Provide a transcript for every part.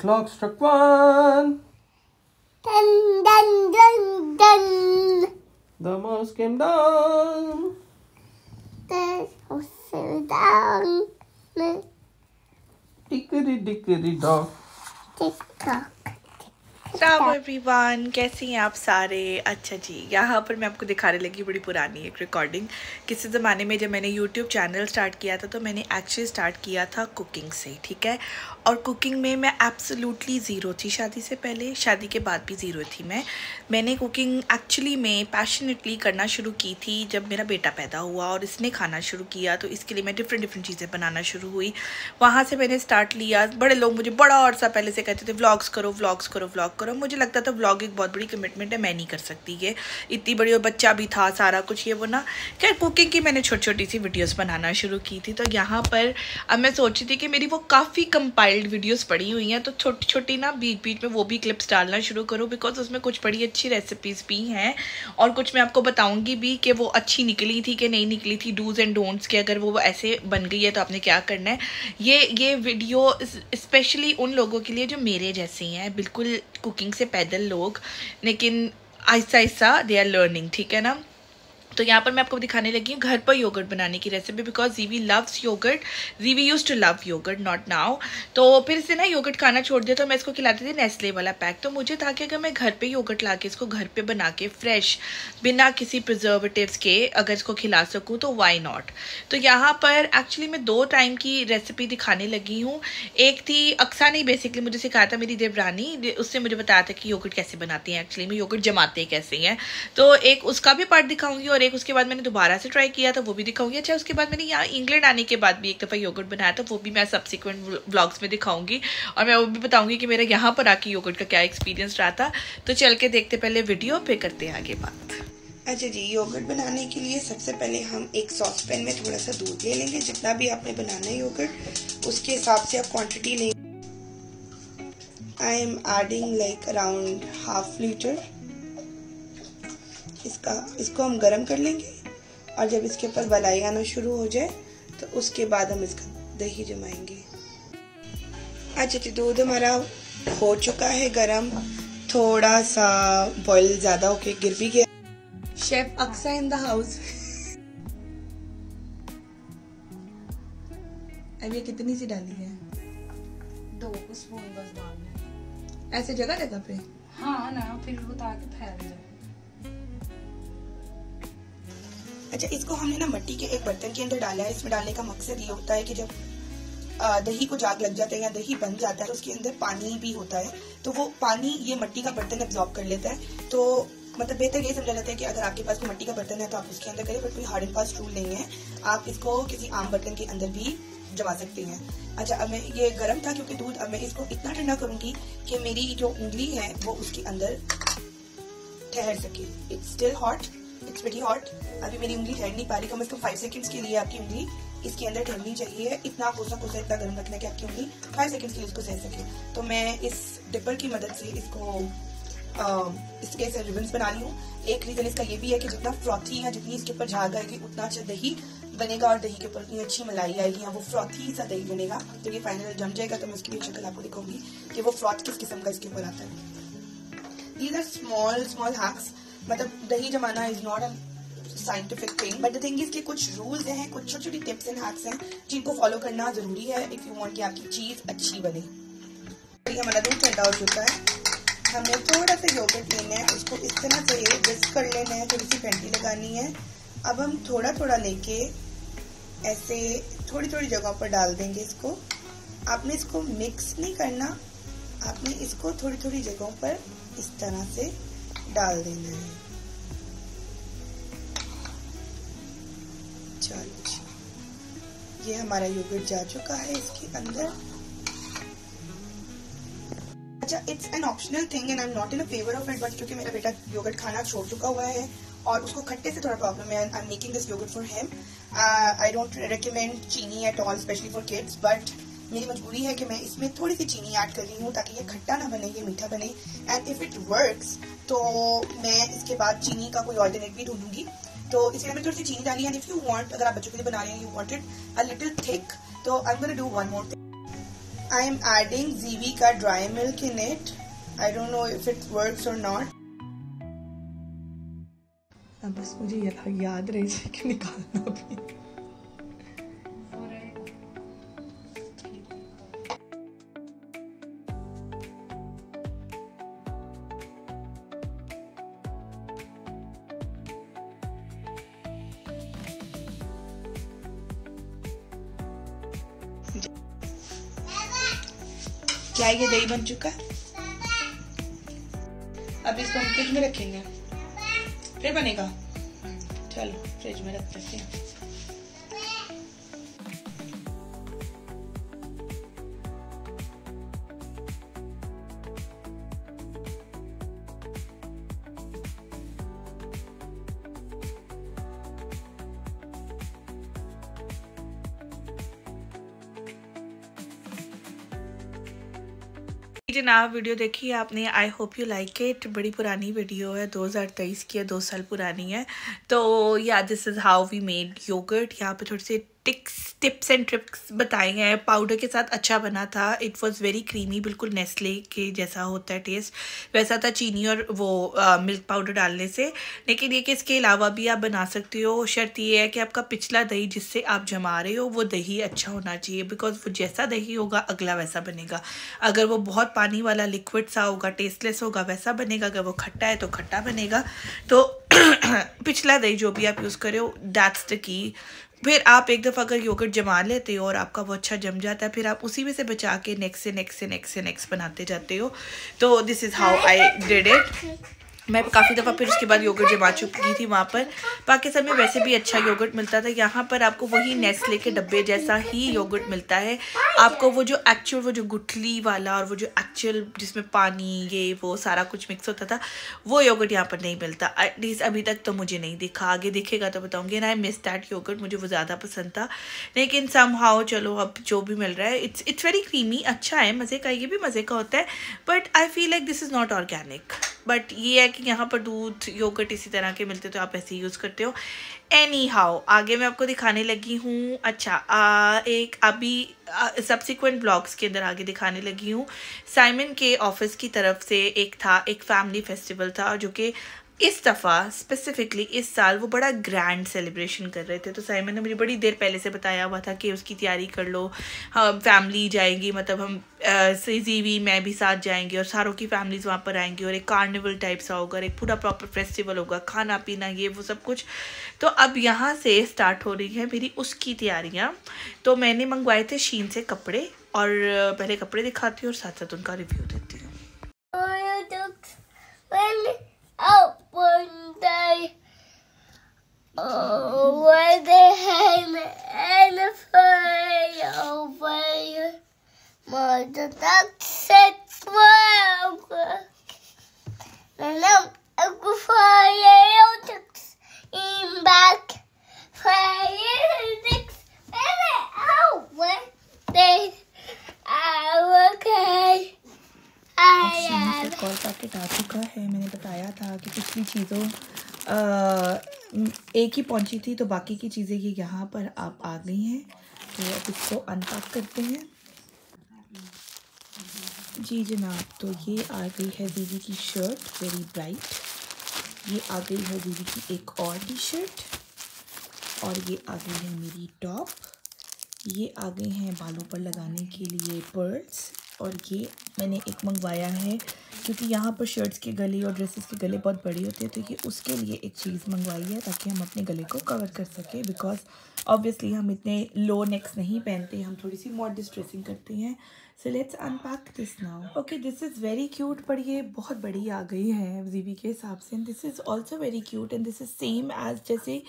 clock struck 1. Dun dun dun dun. The mouse came down. The house fell down. Dickory dickory dock. Tick tock. Ram everyone, कैसे हैं आप सारे। अच्छा जी, यहाँ पर मैं आपको दिखाने लगी बड़ी पुरानी एक रिकॉर्डिंग। किसी ज़माने में जब मैंने यूट्यूब चैनल स्टार्ट किया था तो मैंने एक्चुअली स्टार्ट किया था कुकिंग से, ठीक है। और कुकिंग में मैं एब्सोल्युटली ज़ीरो थी। शादी से पहले, शादी के बाद भी ज़ीरो थी मैंने कुकिंग एक्चुअली में पैशनेटली करना शुरू की थी जब मेरा बेटा पैदा हुआ और इसने खाना शुरू किया, तो इसके लिए मैं डिफरेंट चीज़ें बनाना शुरू हुई। वहाँ से मैंने स्टार्ट लिया। बड़े लोग मुझे बड़ा अर्सा पहले से कहते थे व्लॉग्स करो व्लॉग्स करो व्लॉग करो। मुझे लगता था व्लॉग एक बहुत बड़ी कमिटमेंट है, मैं नहीं कर सकती ये, इतनी बड़ी, और बच्चा भी था, सारा कुछ ये वो ना। खैर कुकिंग की मैंने छोटी छोटी सी वीडियोस बनाना शुरू की थी। तो यहाँ पर अब मैं सोची थी कि मेरी वो काफ़ी कंपाइल्ड वीडियोस पड़ी हुई हैं, तो छोटी छोटी ना बीच बीच में वो भी क्लिप्स डालना शुरू करूँ, बिकॉज उसमें कुछ बड़ी अच्छी रेसिपीज़ भी हैं और कुछ मैं आपको बताऊँगी भी कि वो अच्छी निकली थी कि नहीं निकली थी, डूज एंड डोंट्स के अगर वो ऐसे बन गई है तो आपने क्या करना है। ये वीडियो स्पेशली उन लोगों के लिए जो मेरे जैसे हैं, बिल्कुल कुकिंग से पैदल लोग, लेकिन Aahista Aahista they are learning, ठीक है ना। तो यहाँ पर मैं आपको दिखाने लगी हूँ घर पर योगर्ट बनाने की recipe, because Jeevi loves yogurt. Jeevi use to love yogurt, not now. तो फिर से ना योगर्ट खाना छोड़ दिया तो मैं इसको खिलाती थी नेस्ले वाला पैक। तो मुझे था कि अगर मैं घर पे योगर्ट ला के इसको घर पे बना के फ्रेश, बिना किसी प्रिजर्वेटिव्स के अगर इसको खिला सकूँ तो वाई नॉट। तो यहाँ पर एक्चुअली मैं 2 टाइम की रेसिपी दिखाने लगी हूँ। एक थी अक्सा ने बेसिकली मुझे सिखाया था, मेरी देवरानी, उससे मुझे बताया था कि योगर्ट कैसे बनाती हैं, एक्चुअली में योगर्ट जमाते कैसे हैं। तो एक उसका भी पार्ट दिखाऊंगी और एक उसके बाद मैंने दोबारा से ट्राई किया था, वो भी दिखाऊंगी। अच्छा, उसके बाद मैंने यहाँ इंग्लैंड आने के बाद भी एक दफ़ा योगर्ट बनाया था, वो भी मैं सब्सिक्वेंट व्लॉग्स में दिखाऊंगी और मैं वो भी बताऊंगी कि मेरा यहाँ पर आके योगर्ट का क्या एक्सपीरियंस रहा था। तो चल के देखते पहले वीडियो, फिर करते हैं आगे बात। अच्छा जी, योगर्ट बनाने के लिए सबसे पहले हम एक सॉस पैन में थोड़ा सा दूध ले लेंगे। जितना भी आपने बनाना है योगर्ट उसके हिसाब से आप क्वांटिटी लेंगे। I am adding like around ½ litre. इसको हम गरम कर लेंगे और जब इसके ऊपर मलाई आना शुरू हो जाए तो उसके बाद हम इसका दही जमाएंगे। अच्छा जी, दूध हमारा हो चुका है गरम, थोड़ा सा बॉईल ज्यादा होके गिर भी गया। Chef Aksa in the house. अब ये कितनी सी डाली है? 2 स्पून बस डालना है। ऐसे जगह जगह पे? हाँ ना, फिर वो ताकि फैल जाए। अच्छा, इसको हमने ना मिट्टी के एक बर्तन के अंदर डाला है। इसमें डालने का मकसद ये होता है कि जब दही को जाग लग जाता है या दही बन जाता है तो उसके अंदर पानी भी होता है, तो वो पानी ये मिट्टी का बर्तन एब्जॉर्ब कर लेता है। तो मतलब बेहतर ये समझा जाता है कि अगर आपके पास कोई मिट्टी का बर्तन है तो आप उसके अंदर करें, बट कोई हार्ड एंड फास्ट रूल नहीं है, आप इसको किसी आम बर्तन के अंदर भी जमा सकते हैं। अच्छा, अब मैं ये गर्म था क्योंकि दूध, अब मैं इसको इतना ठंडा करूंगी कि मेरी जो उंगली है वो उसके अंदर ठहर सके। It's still hot, it's very hot. अभी मेरी उंगली ठहर नहीं पा रही, कम से कम 5 सेकंड्स के लिए आपकी उंगली इसके अंदर ठहरनी चाहिए। इतना कोसा कोसा इतना गर्म रखना है कि आपकी उंगली 5 सेकंड्स के लिए इसको सह सके। तो मैं इस डिपर की मदद से इसको इसके ऐसे रिबन्स बना ली हूँ। एक रीजन इसका ये भी है कि जितना फ्रॉथी है, जितनी इसके ऊपर झाग आएगी उतना अच्छा दही बनेगा और दही के ऊपर इतनी अच्छी मलाई आएगी, या वो फ्रॉथी सा दही बनेगा। तो ये फाइनल जम जाएगा तो मैं उसकी भी शक्ल आपको दिखाऊंगी कि वो फ्रॉथ किस किस्म का इसके ऊपर आता है। These are small hacks. मतलब दही जमाना is not a scientific thing, but the thing is कि कुछ रूल्स हैं, कुछ छोटी छोटी टिप्स एंड हैक्स हैं जिनको फॉलो करना जरूरी है इफ यू वांट कि आपकी चीज अच्छी बने। हमारा दूध ठंडा हो चुका है। हमें थोड़ा सा योगर्ट लेना है, उसको इस तरह से विस्क कर लेना है, थोड़ी सी फेंटी लगानी है। अब हम थोड़ा थोड़ा लेके ऐसे थोड़ी थोड़ी जगहों पर डाल देंगे इसको। आपने इसको मिक्स नहीं करना, आपने इसको थोड़ी थोड़ी जगहों पर इस तरह से डाल देना है। चलो, ये हमारा योगर्ट जा चुका है इसके अंदर। अच्छा, it's an optional thing and I am not in a favour of it, but क्योंकि मेरा बेटा योगर्ट खाना छोड़ चुका हुआ है और उसको खट्टे से थोड़ा प्रॉब्लम है, I am making this yogurt for him. I don't recommend cheeni at all, specially for kids, but मेरी मजबूरी है कि मैं इसमें थोड़ी सी चीनी ऐड कर रही हूँ ताकि ये खट्टा ना बने, ये मीठा बने। एंड इफ इट वर्क्स तो मैं इसके बाद चीनी का कोई ऑल्टरनेट भी ढूंढूंगी। तो इसलिए मैंने थोड़ी सी चीनी डाली है। इफ यू वांट, अगर आप बच्चों के लिए बना रहे हैं, you want it a little thick, तो I am gonna do one more thing. I am adding Zivi का dry milk in it. I don't know if it works or not. अब बस मुझे याद रहे कि निकालना भी। क्या ये दही बन चुका है? अब इसको हम फ्रिज में रखेंगे, फिर बनेगा। चलो फ्रिज में रख देते हैं। जनाब वीडियो देखी आपने, I hope you like it. बड़ी पुरानी वीडियो है, 2023 की है, 2 साल पुरानी है। तो yeah this is how we made yogurt. यहाँ पे थोड़े से टिप्स एंड ट्रिक्स बताए हैं। पाउडर के साथ अच्छा बना था, इट वॉज़ वेरी क्रीमी, बिल्कुल नेस्ले के जैसा होता है टेस्ट, वैसा था चीनी और वो मिल्क पाउडर डालने से। लेकिन ये कि इसके अलावा भी आप बना सकते हो। शर्त ये है कि आपका पिछला दही जिससे आप जमा रहे हो वो दही अच्छा होना चाहिए, बिकॉज वो जैसा दही होगा अगला वैसा बनेगा। अगर वो बहुत पानी वाला लिक्विड सा होगा, टेस्टलेस होगा, वैसा बनेगा। अगर वो खट्टा है तो खट्टा बनेगा। तो पिछला दही जो भी आप यूज़ करे हो, दैट्स द की। फिर आप एक दफ़ा अगर योगर्ट जमा लेते हो और आपका वो अच्छा जम जाता है, फिर आप उसी में से बचा के नेक्स्ट बनाते जाते हो। तो this is how I did it. मैं काफ़ी दफ़ा फिर उसके बाद योगर्ट जमा चुकी थी वहाँ पर। पाकिस्तान में वैसे भी अच्छा योगर्ट मिलता था, यहाँ पर आपको वही नेस्ले के डब्बे जैसा ही योगर्ट मिलता है। आपको वो जो एक्चुअल वो जो गुठली वाला और वो जो एक्चुअल जिसमें पानी ये वो सारा कुछ मिक्स होता था, वो योगर्ट यहाँ पर नहीं मिलता। एटलीस्ट अभी तक तो मुझे नहीं दिखा, आगे दिखेगा तो बताऊँगी। And I miss that yogurt, मुझे वो ज़्यादा पसंद था। लेकिन समहाउ चलो अब जो भी मिल रहा है इट्स वेरी क्रीमी, अच्छा है, मज़े का, ये भी मज़े का होता है। But I feel like this is not organic. But ये है कि यहाँ पर दूध योगर्ट इसी तरह के मिलते तो आप ऐसे ही यूज़ करते हो। एनी हाउ आगे मैं आपको दिखाने लगी हूँ। अच्छा एक अभी सब्सिक्वेंट ब्लॉग्स के अंदर आगे दिखाने लगी हूँ। साइमन के ऑफिस की तरफ से एक फैमिली फेस्टिवल था, जो कि इस दफ़ा स्पेसिफिकली इस साल वो बड़ा ग्रैंड सेलिब्रेशन कर रहे थे। तो साइमन ने मुझे बड़ी देर पहले से बताया हुआ था कि उसकी तैयारी कर लो, हम फैमिली जाएंगी, मतलब हम जीवी मैं भी साथ जाएंगे और सारों की फैमिलीज वहाँ पर आएंगी और एक कार्निवल टाइप सा होगा, एक पूरा प्रॉपर फेस्टिवल होगा, खाना पीना ये वो सब कुछ। तो अब यहाँ से स्टार्ट हो रही है मेरी उसकी तैयारियाँ। तो मैंने मंगवाए थे शीन से कपड़े, और पहले कपड़े दिखाती हूँ और साथ साथ उनका रिव्यू देती हूँ। Out one day, over the hen and the fire over you. Mother duck said, "Wow!" And I'm a fire ducks in back. Fire ducks, baby, out one day. Okay. Call packet आ चुका है। मैंने बताया था कि पिछली चीज़ों एक ही पहुंची थी, तो बाकी की चीज़ें ये यहाँ पर आप आ गई हैं। तो अब इसको अनपैक करते हैं। जी जनाब, तो ये आ गई है दीदी की शर्ट, वेरी ब्राइट। ये आ गई है दीदी की एक और टी शर्ट, और ये आ गई है मेरी टॉप। ये आ गए हैं बालों पर लगाने के लिए पर्ल्स, और ये मैंने एक मंगवाया है क्योंकि यहाँ पर शर्ट्स के गले और ड्रेसेस के गले बहुत बड़े होते हैं, तो ये उसके लिए एक चीज़ मंगवाई है ताकि हम अपने गले को कवर कर सकें। बिकॉज ऑब्वियसली हम इतने लो नेक्स नहीं पहनते, हम थोड़ी सी मॉडर्न ड्रेसिंग करते हैं। So let's unpack this now. Okay, this is very cute, पर ये बहुत बड़ी आ गई है जीवी के हिसाब से। This is also very cute and this is same as जैसे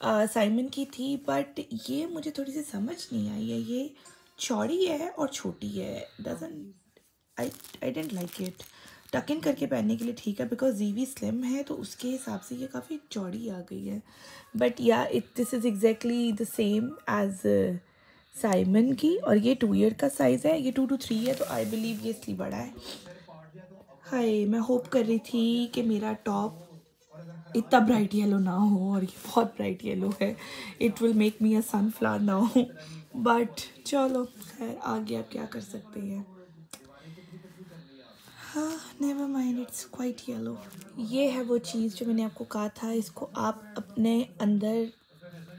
साइमन की थी, बट ये मुझे थोड़ी सी समझ नहीं आई है। ये चौड़ी है और छोटी है, doesn't I dent like it. Tuck in करके पहनने के लिए ठीक है, बिकॉज जीवी स्लिम है तो उसके हिसाब से ये काफ़ी चौड़ी आ गई है। But yeah this is exactly the same as Simon की, और ये 2 ईयर का साइज़ है, ये 2 to 3 है, तो आई बिलीव ये इसलिए बड़ा है। हाय, मैं होप कर रही थी कि मेरा टॉप इतना ब्राइट येलो ना हो, और ये बहुत ब्राइट येलो है. It will make me a sunflower now, but चलो खैर आगे आप क्या कर सकते हैं. हाँ, never mind, it's quite yellow. ये है वो चीज़ जो मैंने आपको कहा था, इसको आप अपने अंदर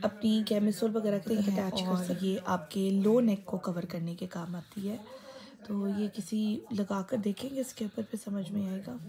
अपनी कैमिसोल वगैरह के लिए अटैच कर सकते. ये आपके लो नेक को कवर करने के काम आती है. तो ये किसी लगा कर देखेंगे इसके ऊपर, फिर समझ में आएगा.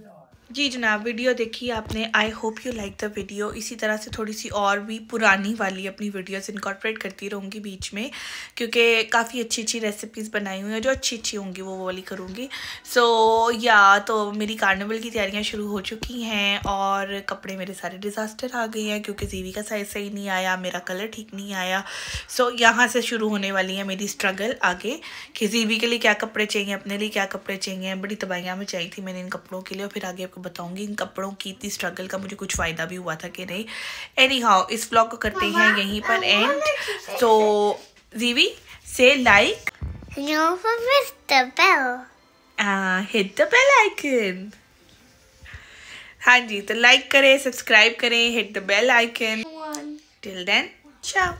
जी जनाब, वीडियो देखी आपने. I hope you like the video. इसी तरह से थोड़ी सी और भी पुरानी वाली अपनी वीडियोस इनकॉर्पोरेट करती रहूँगी बीच में, क्योंकि काफ़ी अच्छी अच्छी रेसिपीज़ बनाई हुई हैं. जो अच्छी अच्छी होंगी वो वाली करूँगी. सो या तो मेरी कार्निवल की तैयारियाँ शुरू हो चुकी हैं, और कपड़े मेरे सारे डिज़ास्टर आ गए हैं क्योंकि जीवी का साइज़ सही नहीं आया, मेरा कलर ठीक नहीं आया. सो यहाँ से शुरू होने वाली है मेरी स्ट्रगल आगे, कि जीवी के लिए क्या कपड़े चाहिए, अपने लिए क्या कपड़े चाहिए. बड़ी तबाहियाँ में चाहिए थी मैंने इन कपड़ों के लिए, और फिर आगे आपको बताऊंगी इन कपड़ों की इतनी स्ट्रगल का मुझे कुछ फ़ायदा भी हुआ था कि नहीं. एनी हाउ, इस व्लॉग को करते हैं यहीं पर एंड. सो जीवी से like, hit the bell icon. हाँ जी, तो लाइक करें, सब्सक्राइब करें, hit the bell icon. Till then, ciao.